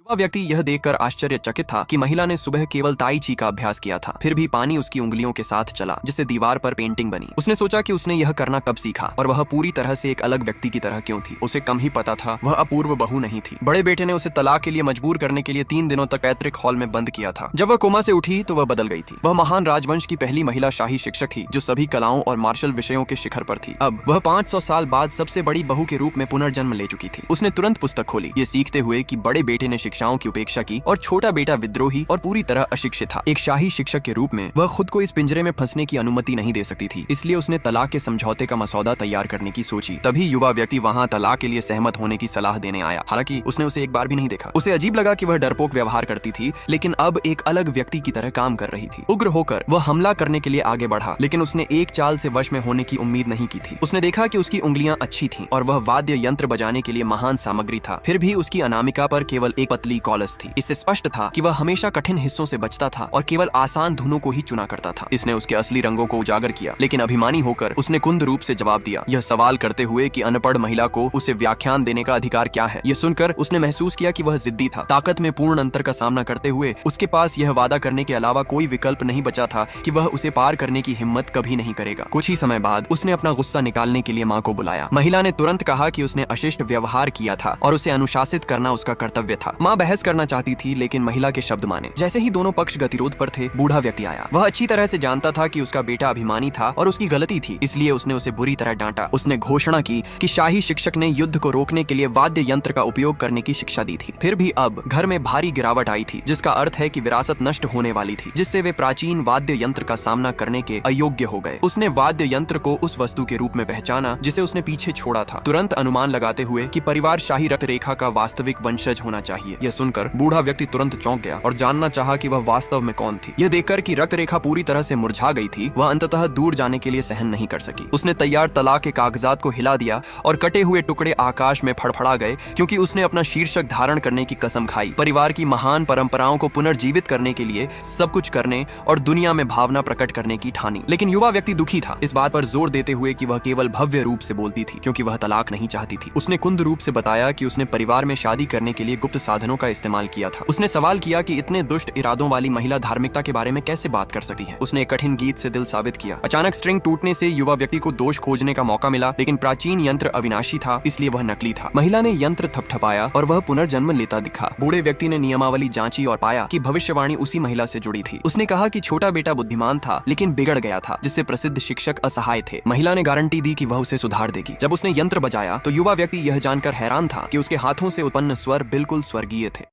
वह व्यक्ति यह देखकर आश्चर्यचकित था कि महिला ने सुबह केवल ताई ची का अभ्यास किया था, फिर भी पानी उसकी उंगलियों के साथ चला, जिससे दीवार पर पेंटिंग बनी। उसने सोचा कि उसने यह करना कब सीखा और वह पूरी तरह से एक अलग व्यक्ति की तरह क्यों थी। उसे कम ही पता था वह अपूर्व बहू नहीं थी। बड़े बेटे ने उसे तलाक के लिए मजबूर करने के लिए 3 दिनों तक पैतृक हॉल में बंद किया था। जब वह कोमा से उठी तो वह बदल गई थी। वह महान राजवंश की पहली महिला शाही शिक्षक थी जो सभी कलाओं और मार्शल विषयों के शिखर पर थी। अब वह 500 साल बाद सबसे बड़ी बहू के रूप में पुनर्जन्म ले चुकी थी। उसने तुरंत पुस्तक खोली, ये सीखते हुए कि बड़े बेटे ने शिक्षाओं की उपेक्षा की और छोटा बेटा विद्रोही और पूरी तरह अशिक्षित था। एक शाही शिक्षक के रूप में वह खुद को इस पिंजरे में फंसने की अनुमति नहीं दे सकती थी, इसलिए उसने तलाक के समझौते का मसौदा तैयार करने की सोची। तभी युवा व्यक्ति वहाँ तलाक के लिए सहमत होने की सलाह देने आया। हालांकि उसने उसे एक बार भी नहीं देखा। उसे अजीब लगा कि वह डरपोक व्यवहार करती थी, लेकिन अब एक अलग व्यक्ति की तरह काम कर रही थी। उग्र होकर वह हमला करने के लिए आगे बढ़ा, लेकिन उसने एक चाल से वश में होने की उम्मीद नहीं की थी। उसने देखा कि उसकी उंगलियां अच्छी थीं और वह वाद्य यंत्र बजाने के लिए महान सामग्री था, फिर भी उसकी अनामिका पर केवल एक पतली कॉलस थी। इससे स्पष्ट था कि वह हमेशा कठिन हिस्सों से बचता था और केवल आसान धुनों को ही चुना करता था। इसने उसके असली रंगों को उजागर किया, लेकिन अभिमानी होकर उसने कुंद रूप से जवाब दिया, यह सवाल करते हुए कि अनपढ़ महिला को उसे व्याख्यान देने का अधिकार क्या है। यह सुनकर उसने महसूस किया कि वह जिद्दी था। ताकत में पूर्ण अंतर का सामना करते हुए उसके पास यह वादा करने के अलावा कोई विकल्प नहीं बचा था कि वह उसे पार करने की हिम्मत कभी नहीं करेगा। कुछ ही समय बाद उसने अपना गुस्सा निकालने के लिए माँ को बुलाया। महिला ने तुरंत कहा कि उसने अशिष्ट व्यवहार किया था और उसे अनुशासित करना उसका कर्तव्य था। माँ बहस करना चाहती थी, लेकिन महिला के शब्द माने। जैसे ही दोनों पक्ष गतिरोध पर थे, बूढ़ा व्यक्ति आया। वह अच्छी तरह से जानता था कि उसका बेटा अभिमानी था और उसकी गलती थी, इसलिए उसने उसे बुरी तरह डांटा। उसने घोषणा की कि शाही शिक्षक ने युद्ध को रोकने के लिए वाद्य यंत्र का उपयोग करने की शिक्षा दी थी। फिर भी अब घर में भारी गिरावट आई थी, जिसका अर्थ है कि विरासत नष्ट होने वाली थी, जिससे वे प्राचीन वाद्य यंत्र का सामना करने के अयोग्य हो गए। उसने वाद्य यंत्र को उस वस्तु के रूप में पहचाना जिसे उसने पीछे छोड़ा था, तुरंत अनुमान लगाते हुए कि परिवार शाही रक्त रेखा का वास्तविक वंशज होना चाहिए। यह सुनकर बूढ़ा व्यक्ति तुरंत चौंक गया और जानना चाहा कि वह वास्तव में कौन थी। यह देखकर कि रक्त रेखा पूरी तरह से मुरझा गई थी, वह अंततः दूर जाने के लिए सहन नहीं कर सकी। उसने तैयार तलाक के कागजात को हिला दिया और कटे हुए टुकड़े आकाश में फड़फड़ा गए, क्योंकि उसने अपना शीर्षक धारण करने की कसम खाई, परिवार की महान परंपराओं को पुनर्जीवित करने के लिए सब कुछ करने और दुनिया में भावना प्रकट करने की ठानी। लेकिन युवा व्यक्ति दुखी था, इस बात पर जोर देते हुए कि वह केवल भव्य रूप से बोलती थी, क्योंकि वह तलाक नहीं चाहती थी। उसने कुंद रूप से बताया कि उसने परिवार में शादी करने के लिए गुप्त साधनों का इस्तेमाल किया था। उसने सवाल किया कि इतने दुष्ट इरादों वाली महिला धार्मिकता के बारे में कैसे बात कर सकती है। उसने एक कठिन गीत से दिल साबित किया। अचानक स्ट्रिंग टूटने से युवा व्यक्ति को दोष खोजने का मौका मिला, लेकिन प्राचीन यंत्र अविनाशी था, इसलिए वह नकली था। महिला ने यंत्र थपथपाया और वह पुनर्जन्म लेता दिखा। बूढ़े व्यक्ति ने नियमावली जांची और पाया कि भविष्यवाणी उसी महिला से जुड़ी थी। उसने कहा कि छोटा बेटा बुद्धिमान था, लेकिन बिगड़ गया था, जिससे प्रसिद्ध शिक्षक असहाय थे। महिला ने गारंटी दी कि वह उसे सुधार देगी। जब उसने यंत्र बजाया तो युवा व्यक्ति यह जानकर हैरान था कि उसके हाथों से उत्पन्न स्वर बिल्कुल स्वर्गीय थे।